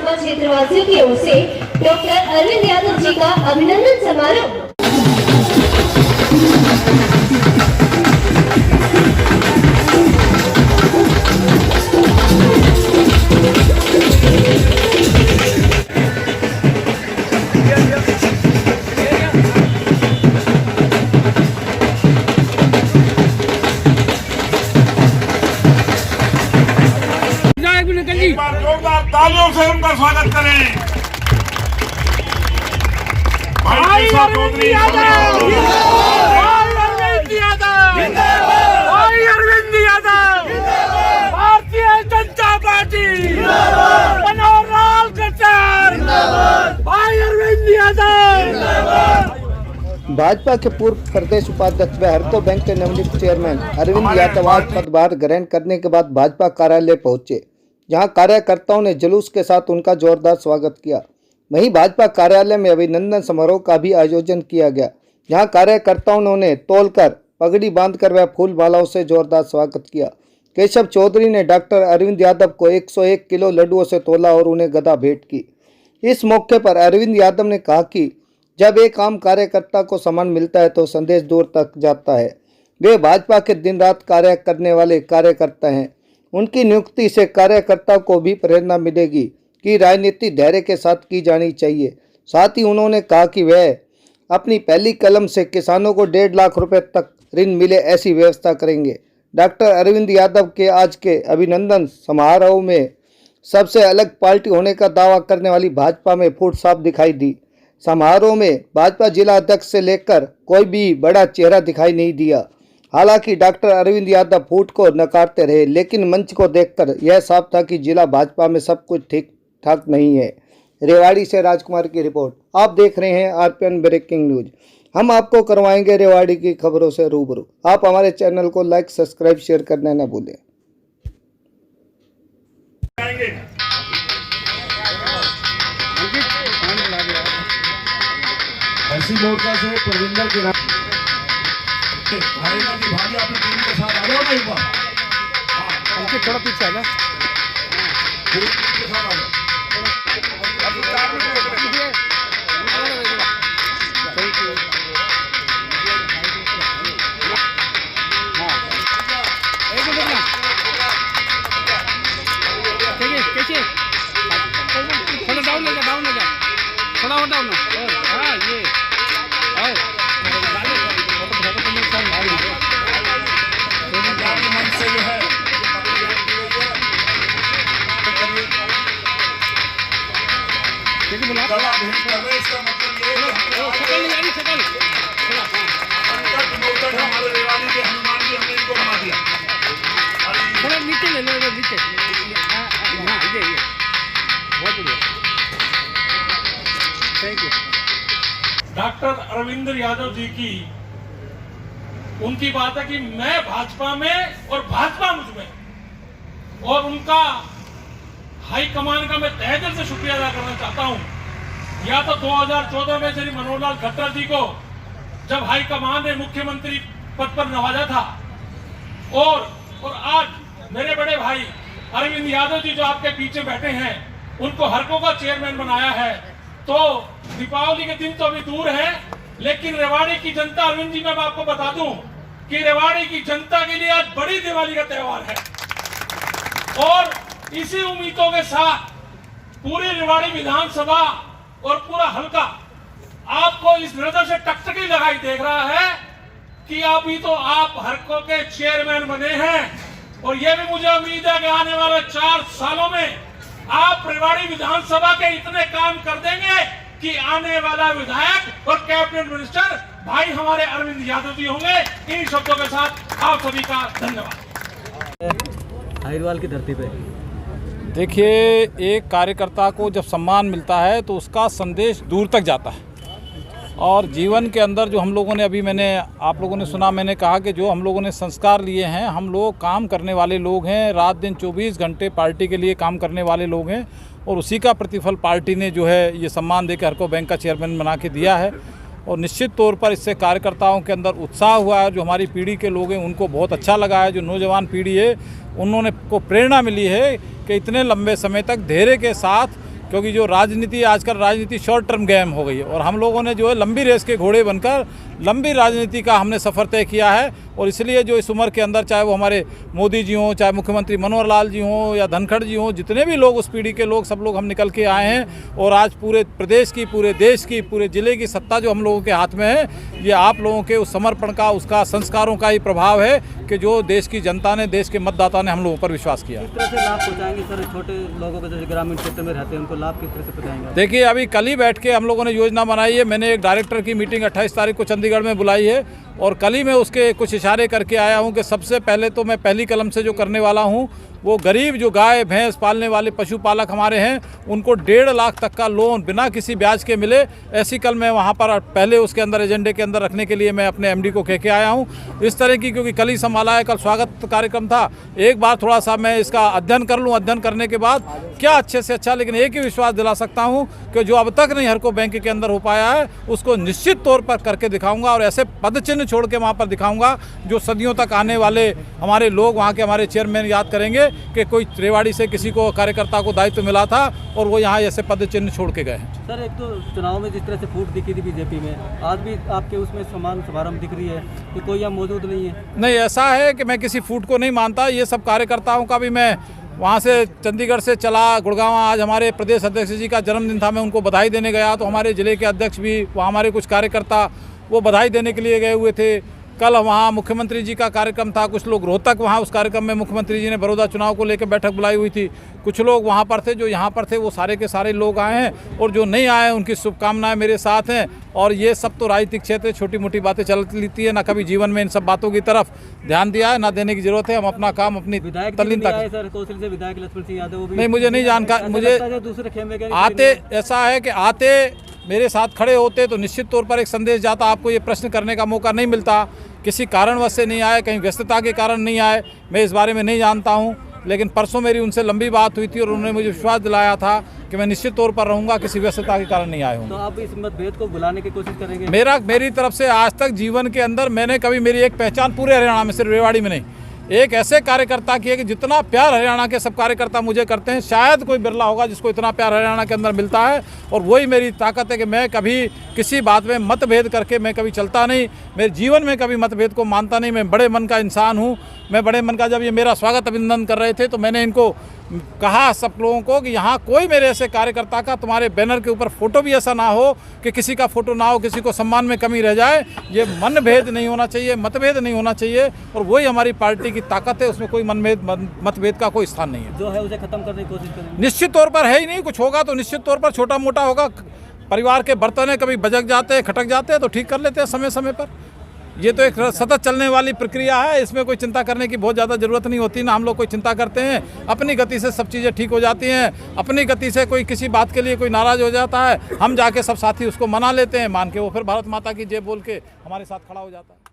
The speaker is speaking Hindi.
भाजपा क्षेत्रवासियों की ओर से डॉक्टर अरविंद यादव जी का अभिनंदन समारोह। एक बार जोरदार तालियों से उनका स्वागत करें। भाई चौधरी अरविंद यादव, भारतीय जनता पार्टी, मनोहर कट्टर, भाई अरविंद यादव। भाजपा के पूर्व प्रदेश उपाध्यक्ष व हरतो बैंक के नवनियुक्त चेयरमैन अरविंद यादव आज पदभार ग्रहण करने के बाद भाजपा कार्यालय पहुंचे, जहां कार्यकर्ताओं ने जुलूस के साथ उनका जोरदार स्वागत किया। वहीं भाजपा कार्यालय में अभिनंदन समारोह का भी आयोजन किया गया, जहां कार्यकर्ताओं ने उन्हें तोलकर पगड़ी बांधकर व फूल मालाओं से जोरदार स्वागत किया। केशव चौधरी ने डॉक्टर अरविंद यादव को 101 किलो लड्डुओं से तोला और उन्हें गदा भेंट की। इस मौके पर अरविंद यादव ने कहा कि जब एक आम कार्यकर्ता को सम्मान मिलता है तो संदेश दूर तक जाता है। वे भाजपा के दिन रात कार्य करने वाले कार्यकर्ता हैं। उनकी नियुक्ति से कार्यकर्ता को भी प्रेरणा मिलेगी कि राजनीति धैर्य के साथ की जानी चाहिए। साथ ही उन्होंने कहा कि वह अपनी पहली कलम से किसानों को 1.5 लाख रुपए तक ऋण मिले ऐसी व्यवस्था करेंगे। डॉक्टर अरविंद यादव के आज के अभिनंदन समारोह में सबसे अलग पार्टी होने का दावा करने वाली भाजपा में फूट साफ दिखाई दी। समारोह में भाजपा जिला अध्यक्ष से लेकर कोई भी बड़ा चेहरा दिखाई नहीं दिया। हालांकि डॉक्टर अरविंद यादव फूट को नकारते रहे, लेकिन मंच को देखकर यह साफ था कि जिला भाजपा में सब कुछ ठीक ठाक नहीं है। रेवाड़ी से राजकुमार की रिपोर्ट। आप देख रहे हैं आरपीएन ब्रेकिंग न्यूज। हम आपको करवाएंगे रेवाड़ी की खबरों से रूबरू। आप हमारे चैनल को लाइक, सब्सक्राइब, शेयर करना न भूलें। ऐसी मोर्चा से प्रविंदर के भाई अपनी टीम के साथ आ जाओ ना एक बार। उनके थोड़ा पीछे आ जा। थोड़ा डाउन ले जा, थोड़ा और डाउन। हाँ ये आओ मन से जो है दवा भेंट कर रहे, इसका मतलब ये हमारे रेवाड़ी के हनुमान जी हमने इनको बना दिया। थोड़ा नीचे ले लो, नीचे। हाँ ये बहुत बढ़िया, thank you. Doctor Arvind Yadav ji की उनकी बात है कि मैं भाजपा में और भाजपा मुझ में, और उनका हाईकमान का मैं तहे दिल से शुक्रिया अदा करना चाहता हूं। या तो 2014 में श्री मनोहर खट्टर जी को जब हाईकमान ने मुख्यमंत्री पद पर नवाजा था, और आज मेरे बड़े भाई अरविंद यादव जी जो आपके पीछे बैठे हैं, उनको हरको का चेयरमैन बनाया है। तो दीपावली के दिन तो अभी दूर है, लेकिन रेवाड़ी की जनता, अरविंद जी मैं आपको बता दूं कि रेवाड़ी की जनता के लिए आज बड़ी दिवाली का त्योहार है। और इसी उम्मीदों के साथ पूरी रेवाड़ी विधानसभा और पूरा हलका आपको इस नजर से टकटकी लगाई देख रहा है कि अभी तो आप हरको के चेयरमैन बने हैं, और यह भी मुझे उम्मीद है कि आने वाले 4 सालों में आप रेवाड़ी विधानसभा के इतने काम कर देंगे कि आने वाला विधायक और कैबिनेट मिनिस्टर भाई हमारे अरविंद यादव जी होंगे। इन शब्दों के साथ आप सभी का धन्यवाद। हाईरवाल की धरती पे देखिए, एक कार्यकर्ता को जब सम्मान मिलता है तो उसका संदेश दूर तक जाता है। और जीवन के अंदर जो हम लोगों ने, अभी आप लोगों ने सुना, मैंने कहा कि जो हम लोगों ने संस्कार लिए हैं, हम लोग काम करने वाले लोग हैं, रात दिन 24 घंटे पार्टी के लिए काम करने वाले लोग हैं, और उसी का प्रतिफल पार्टी ने जो है ये सम्मान देकर हरको बैंक का चेयरमैन बना के दिया है। और निश्चित तौर पर इससे कार्यकर्ताओं के अंदर उत्साह हुआ है। जो हमारी पीढ़ी के लोग हैं उनको बहुत अच्छा लगा है। जो नौजवान पीढ़ी है उन्होंने को प्रेरणा मिली है कि इतने लंबे समय तक धैर्य के साथ क्योंकि जो राजनीति आजकल राजनीति शॉर्ट टर्म गेम हो गई है और हम लोगों ने जो है लंबी रेस के घोड़े बनकर लंबी राजनीति का हमने सफ़र तय किया है। और इसलिए जो इस उम्र के अंदर चाहे वो हमारे मोदी जी हों, चाहे मुख्यमंत्री मनोहर लाल जी हों या धनखड़ जी हों, जितने भी लोग उस पीढ़ी के लोग सब लोग हम निकल के आए हैं। और आज पूरे प्रदेश की, पूरे देश की, पूरे ज़िले की सत्ता जो हम लोगों के हाथ में है, ये आप लोगों के उस समर्पण का, उसका संस्कारों का ही प्रभाव है कि जो देश की जनता ने, देश के मतदाता ने हम लोगों पर विश्वास किया। किस तरह से लाभ पहुँचाएंगे सर छोटे लोगों को, जैसे ग्रामीण क्षेत्र में रहते हैं, उनको लाभ किस तरह से पहुँचाएंगे? देखिए, अभी कल ही बैठ के हम लोगों ने योजना बनाई है। मैंने एक डायरेक्टर की मीटिंग 28 तारीख को चंडीगढ़ में बुलाई है और कल ही मैं उसके कुछ इशारे करके आया हूं कि सबसे पहले तो मैं पहली कलम से जो करने वाला हूं वो गरीब जो गाय भैंस पालने वाले पशुपालक हमारे हैं उनको 1.5 लाख तक का लोन बिना किसी ब्याज के मिले, ऐसी कल मैं वहां पर पहले उसके अंदर एजेंडे के अंदर रखने के लिए मैं अपने एमडी को कह के आया हूं। इस तरह की, क्योंकि कल ही संभाला है, कल स्वागत कार्यक्रम था, एक बार थोड़ा सा मैं इसका अध्ययन कर लूँ। अध्ययन करने के बाद क्या अच्छे से अच्छा, लेकिन एक ही विश्वास दिला सकता हूँ कि जो अब तक नहीं हर को बैंक के अंदर हो पाया है उसको निश्चित तौर पर करके दिखाऊंगा और ऐसे पद चिन्ह छोड़ के वहाँ पर दिखाऊंगा जो सदियों तक आने वाले हमारे लोग, वहाँ के हमारे चेयरमैन याद करेंगे कि कोई रेवाड़ी से किसी को कार्यकर्ता को दायित्व मिला था और वो यहाँ ऐसे पद चिन्ह छोड़ के गए हैं। सर, एक तो चुनाव में जिस तरह से फूट दिखी थी बीजेपी में, आज भी आपके उसमें समान समारंभ दिख रही है कि कोई यहाँ मौजूद नहीं है? नहीं, ऐसा है कि मैं किसी फूट को नहीं मानता। ये सब कार्यकर्ताओं का भी मैं वहाँ से चंडीगढ़ से चला गुड़गांव, आज हमारे प्रदेश अध्यक्ष जी का जन्मदिन था, मैं उनको बधाई देने गया तो हमारे ज़िले के अध्यक्ष भी, वहाँ हमारे कुछ कार्यकर्ता वो बधाई देने के लिए गए हुए थे। कल वहाँ मुख्यमंत्री जी का कार्यक्रम था, कुछ लोग रोहतक, वहाँ उस कार्यक्रम में मुख्यमंत्री जी ने बड़ौदा चुनाव को लेकर बैठक बुलाई हुई थी। कुछ लोग वहाँ पर थे, जो यहाँ पर थे वो सारे के सारे लोग आए हैं और जो नहीं आए उनकी शुभकामनाएं मेरे साथ हैं। और ये सब तो राजनीतिक क्षेत्र छोटी मोटी बातें चलती लेती है, ना कभी जीवन में इन सब बातों की तरफ ध्यान दिया है, ना देने की जरूरत है। हम अपना काम अपनी विधायक सर कौशल से विधायक लक्ष्मण सिंह यादव वो भी नहीं, मुझे नहीं जानकारी, मुझे दूसरे खेमे के आते, ऐसा है कि आते मेरे साथ खड़े होते तो निश्चित तौर पर एक संदेश जाता। आपको ये प्रश्न करने का मौका नहीं मिलता, किसी कारणवश से नहीं आए, कहीं व्यस्तता के कारण नहीं आए, मैं इस बारे में नहीं जानता हूँ। लेकिन परसों मेरी उनसे लंबी बात हुई थी और उन्होंने मुझे विश्वास दिलाया था कि मैं निश्चित तौर पर रहूँगा, किसी व्यस्तता के कारण नहीं आए हूँ। तो आप इस मतभेद को बुलाने की कोशिश करेंगे? मेरी तरफ से आज तक जीवन के अंदर मैंने कभी, मेरी एक पहचान पूरे हरियाणा में, सिर्फ रेवाड़ी में नहीं, एक ऐसे कार्यकर्ता की है कि जितना प्यार हरियाणा के सब कार्यकर्ता मुझे करते हैं, शायद कोई बिरला होगा जिसको इतना प्यार हरियाणा के अंदर मिलता है। और वही मेरी ताकत है कि मैं कभी किसी बात में मतभेद करके मैं कभी चलता नहीं, मेरे जीवन में कभी मतभेद को मानता नहीं। मैं बड़े मन का इंसान हूँ, मैं बड़े मन का। जब ये मेरा स्वागत अभिनंदन कर रहे थे तो मैंने इनको कहा सब लोगों को कि यहाँ कोई मेरे ऐसे कार्यकर्ता का, तुम्हारे बैनर के ऊपर फोटो भी ऐसा ना हो कि किसी का फोटो ना हो, किसी को सम्मान में कमी रह जाए। ये मनभेद नहीं होना चाहिए, मतभेद नहीं होना चाहिए और वही हमारी पार्टी की ताकत है, उसमें कोई मतभेद का कोई स्थान नहीं है। जो है उसे खत्म करने की कोशिश करेंगे? निश्चित तौर पर है ही नहीं, कुछ होगा तो निश्चित तौर पर छोटा मोटा होगा। परिवार के बर्तन है, कभी बजक जाते हैं, खटक जाते हैं तो ठीक कर लेते हैं समय समय पर। ये तो एक सतत चलने वाली प्रक्रिया है, इसमें कोई चिंता करने की बहुत ज़्यादा ज़रूरत नहीं होती, ना हम लोग कोई चिंता करते हैं। अपनी गति से सब चीज़ें ठीक हो जाती हैं। अपनी गति से कोई किसी बात के लिए कोई नाराज़ हो जाता है, हम जाके सब साथी उसको मना लेते हैं, मान के वो फिर भारत माता की जय बोल के हमारे साथ खड़ा हो जाता है।